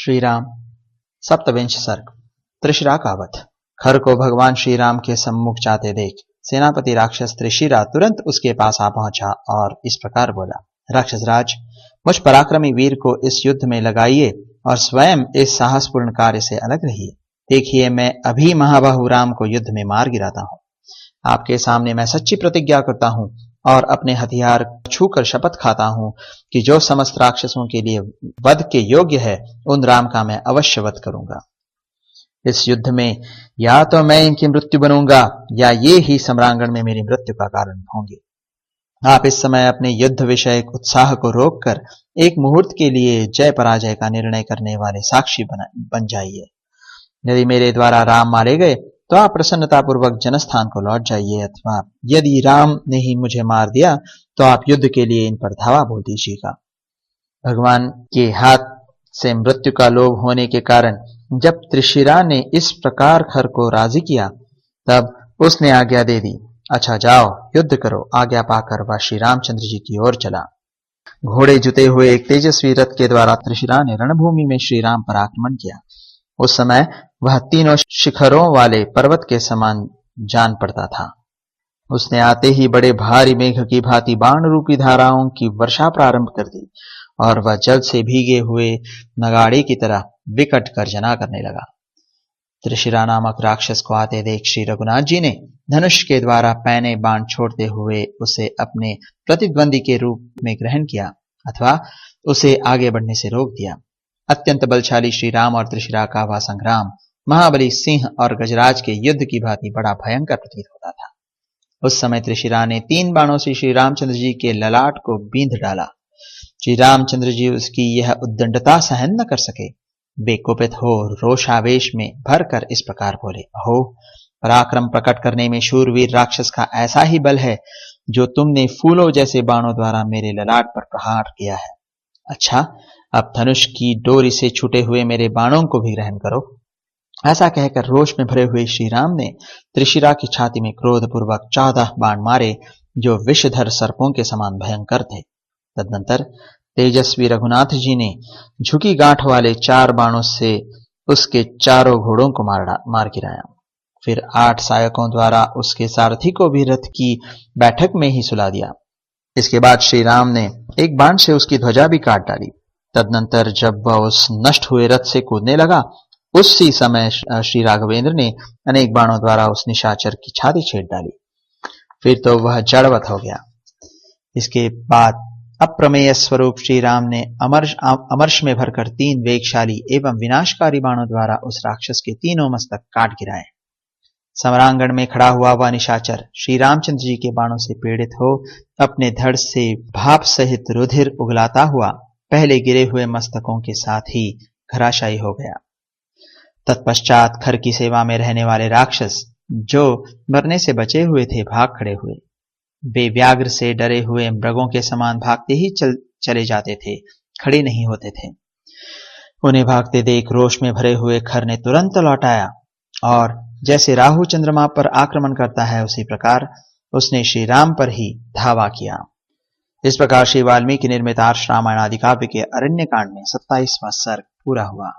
श्री राम। सप्तविंश सर्ग। त्रिशिरा का वध। खर को भगवान श्री राम के सम्मुख जाते देख सेनापति राक्षस त्रिशिरा तुरंत उसके पास आ पहुंचा और इस प्रकार बोला, राक्षस राज, मुझ पराक्रमी वीर को इस युद्ध में लगाइए और स्वयं इस साहसपूर्ण कार्य से अलग रहिए। देखिए, मैं अभी महाबाहु राम को युद्ध में मार गिराता हूं। आपके सामने मैं सच्ची प्रतिज्ञा करता हूं और अपने हथियार छूकर शपथ खाता हूं कि जो समस्त राक्षसों के लिए वध के योग्य है, उन राम का मैं अवश्य वध करूंगा। इस युद्ध में या तो मैं इनकी मृत्यु बनूंगा या ये ही सम्रांगण में मेरी मृत्यु का कारण होंगे। आप इस समय अपने युद्ध विषयक उत्साह को रोककर एक मुहूर्त के लिए जय पराजय का निर्णय करने वाले साक्षी बन जाइए। यदि मेरे द्वारा राम मारे गए तो आप प्रसन्नतापूर्वक जनस्थान को लौट जाइए, अथवा यदि राम ने ही मुझे मार दिया तो आप युद्ध के लिए इन पर धावा बोल दीजिएगा। भगवान के हाथ से मृत्यु का लोभ होने के कारण जब त्रिशिरा ने इस प्रकार खर को राजी किया, तब उसने आज्ञा दे दी, अच्छा जाओ युद्ध करो। आज्ञा पाकर वह श्री रामचंद्र जी की ओर चला। घोड़े जुते हुए एक तेजस्वी रथ के द्वारा त्रिशिरा ने रणभूमि में श्री राम पर आक्रमण किया। उस समय वह तीनों शिखरों वाले पर्वत के समान जान पड़ता था। उसने आते ही बड़े भारी मेघ की भांति बाण रूपी धाराओं की वर्षा प्रारंभ कर दी और वह जल से भीगे हुए नगाड़े की तरह विकट गर्जना करने लगा। त्रिशिरा नामक राक्षस को आते देख श्री रघुनाथ जी ने धनुष के द्वारा पैने बाण छोड़ते हुए उसे अपने प्रतिद्वंदी के रूप में ग्रहण किया अथवा उसे आगे बढ़ने से रोक दिया। अत्यंत बलशाली श्री राम और त्रिशिरा का वह संग्राम महाबली सिंह और गजराज के युद्ध की भांति बड़ा भयंकर प्रतीत होता था। उस समय त्रिशिरा ने 3 बाणों से श्री रामचंद्र जी के ललाट को बींध डाला। श्री रामचंद्र जी उसकी यह उद्दंडता सहन न कर सके। वे कुपित हो रोषावेश में भरकर इस प्रकार बोले, अहो, पराक्रम प्रकट करने में शूरवीर राक्षस का ऐसा ही बल है जो तुमने फूलों जैसे बाणों द्वारा मेरे ललाट पर प्रहार किया है। अच्छा, अब धनुष की डोरी से छूटे हुए मेरे बाणों को भी ग्रहण करो। ऐसा कहकर रोष में भरे हुए श्री राम ने त्रिशिरा की छाती में क्रोधपूर्वक 14 बाण मारे जो विषधर सर्पों के समान भयंकर थे। तदनंतर तेजस्वी रघुनाथ जी ने झुकी गांठ वाले 4 बाणों से उसके चारों घोड़ों को मार गिराया। फिर 8 सहायकों द्वारा उसके सारथी को भी रथ की बैठक में ही सुला दिया। इसके बाद श्री राम ने एक बाण से उसकी ध्वजा भी काट डाली। तदनंतर जब वह उस नष्ट हुए रथ से कूदने लगा, उसी समय श्री राघवेंद्र ने अनेक बाणों द्वारा उस निशाचर की छाती छेड़ डाली। फिर तो वह जड़वत हो गया। इसके बाद अप्रमेय स्वरूप श्री राम ने अमर्ष में भरकर 3 वेगशाली एवं विनाशकारी बाणों द्वारा उस राक्षस के तीनों मस्तक काट गिराए। सम्रांगण में खड़ा हुआ वह निशाचर श्री रामचंद्र जी के बाणों से पीड़ित हो अपने धड़ से भाप सहित रुधिर उगलाता हुआ पहले गिरे हुए मस्तकों के साथ ही घराशायी हो गया। तत्पश्चात खर की सेवा में रहने वाले राक्षस जो मरने से बचे हुए थे भाग खड़े हुए। वे व्याघ्र से डरे हुए मृगों के समान भागते ही चले जाते थे, खड़े नहीं होते थे। उन्हें भागते देख रोष में भरे हुए खर ने तुरंत लौट आया और जैसे राहु चंद्रमा पर आक्रमण करता है उसी प्रकार उसने श्री राम पर ही धावा किया। इस प्रकार श्री वाल्मीकि निर्मित आर्ष रामायण आदि काव्य के अरण्य कांड में 27वां सर्ग पूरा हुआ।